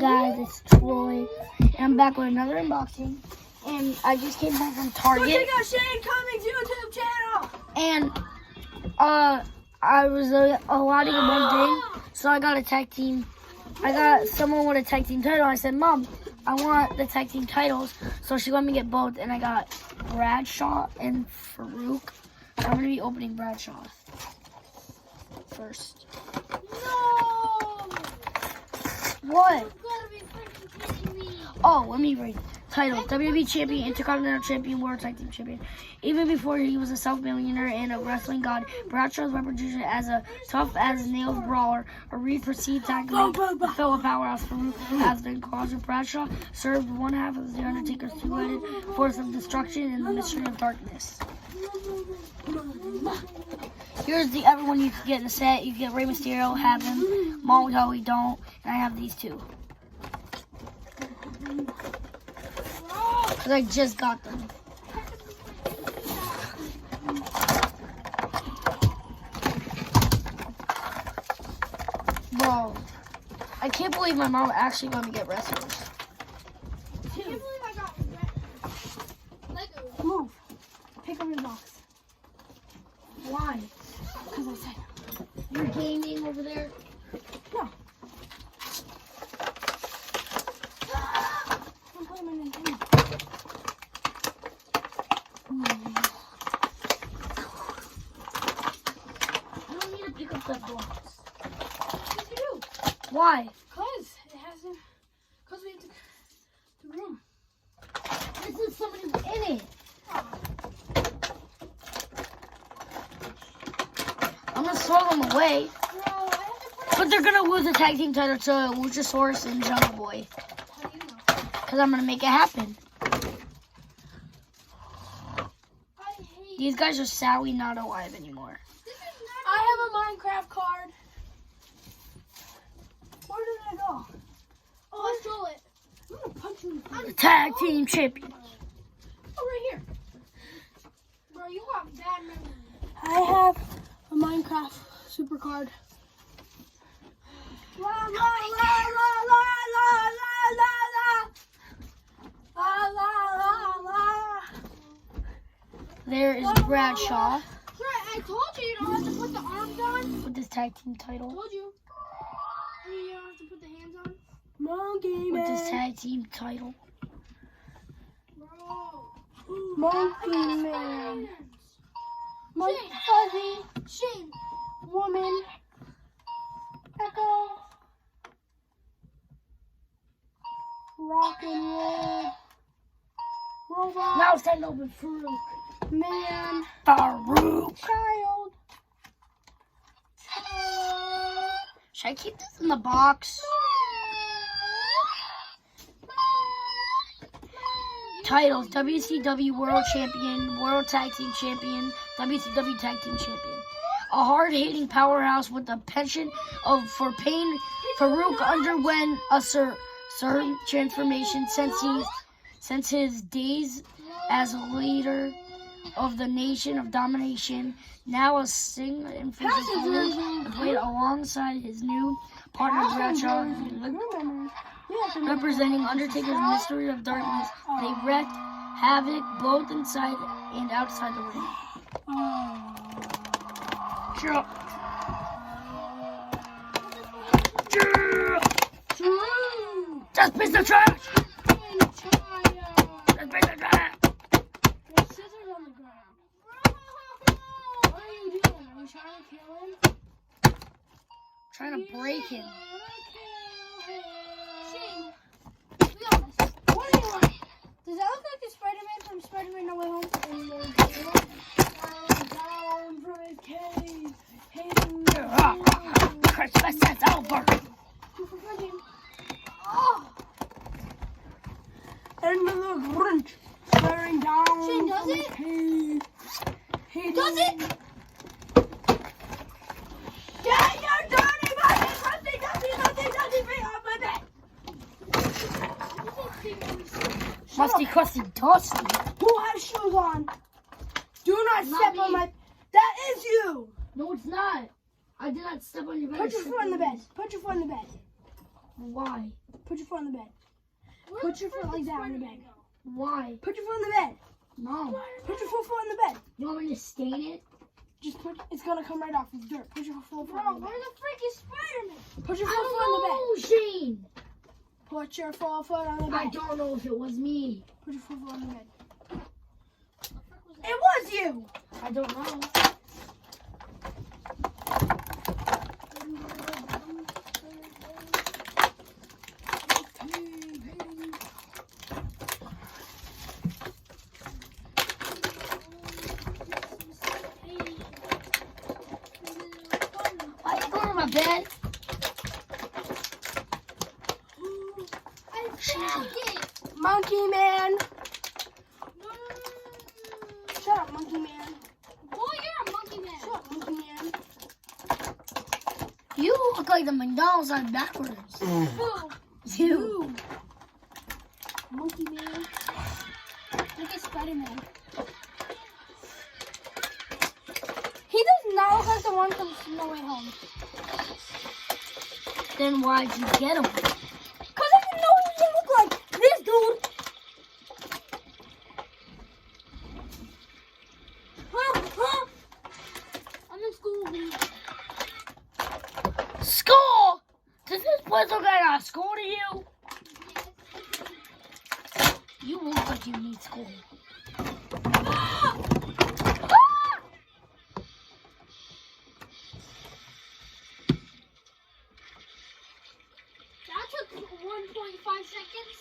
guys? It's Troy, and I'm back with another unboxing. And I just came back from Target. Check out Shane Cummings YouTube channel. And I was allotting one thing, so I got a tag team. I got someone with a tag team title. I said, Mom, I want the tag team titles, so she let me get both. And I got Bradshaw and Farouk. So I'm gonna be opening Bradshaw first. No. What? You gotta be freaking kidding me. Oh, let me read. Title: WWE Champion, Intercontinental Champion, World Tag Team Champion. Even before he was a self-millionaire and a wrestling god, Bradshaw's reputation as a tough-as-nails brawler, a perceived tag mate, a fellow powerhouse Farouk has been Closet. Bradshaw served one half of The Undertaker's two-headed force of destruction in the Mystery of Darkness. Here's the other one you can get in the set. You can get Rey Mysterio, have him. Molly Holly don't, and I have these two. Because I just got them. Bro, I can't believe my mom actually let me get wrestlers. I can't believe I got Lego. Move. Pick up your box. Why? Because I said You're gaming over there? no. I'm playing my Nintendo. I don't need to pick up that box. Yes, you do. Why? Because it hasn't. Because we have to room. This is somebody in it. I'm going to throw them away. Bro, I have to put But they're going to lose the tag team title to Luchasaurus and Jungle Boy. How do you know? Because I'm going to make it happen. I hate. These guys are sadly not alive anymore. I have a Minecraft card. Where did it go? Oh, I stole it. I'm gonna punch you in the face. The tag team champion. Oh, right here. Bro, you got bad memory. I have a Minecraft super card. La la la la la la la la la la la la. There is Bradshaw Right, I told you you don't have to put the arms on. with this tag team I title. told you. You don't have to put the hands on. Monkey With this tag team title. Bro. Monkey Man. Monkey Fuzzy. Shane. Woman. Echo. Rock and roll. Robot. Now it's time to open Farouk. Man. Farouk. Child. Should I keep this in the box? Titles: WCW World Champion, World Tag Team Champion, WCW Tag Team Champion. A hard-hitting powerhouse with a penchant for pain, Farouk underwent a certain transformation since his days as leader of the Nation of Domination. Now a single infamous opponent played alongside his new partner Bradshaw, representing Undertaker's Mystery of Darkness. They wreaked havoc both inside and outside the ring. Yeah. Just piece of trash! Just piece of trash! There's scissors on the ground. What are you doing? Are you trying to kill him? Trying to break him. Shane, be honest. What do you want? Does that look like the Spider-Man from Spider-Man No Way Home? Down from his cave. Christmas is over! Oh! And the Grinch staring down Shane, does from it? his cave. Does it? Get your dirty money! Nothing, bring up with it! Musty, crusty, dusty. Who has shoes on? Do not Not step me. on my... That is you! No, it's not. I did not step on your bed. Put your foot on the bed. Put your foot on the bed. Why? Put your foot on the bed. Put your foot like that on the bed. Why? Put your foot on the bed. No. Put your foot on the bed. You want me to stain it? Just put. It's gonna come right off with dirt. Put your full foot on the bed. Where's the freaking Spider-Man? Put your full foot on the bed. Oh, Shane. Put your full foot on the bed. I don't know if it was me. Put your full foot on the bed. It was you. I don't know. Why are you going to my bed? Monkey man. No. Shut up, monkey man. Boy, you're a monkey man. Shut up, monkey man. You look like the McDonald's sign backwards. Who? You. Monkey man. Look at Spider-Man. He does not look like the one from No Way Home. Then why'd you get him? Cause I didn't know he didn't look like this dude. Huh? I'm in school. School? Does this place look like a school to you? You look like you need school. That took 1.5 seconds.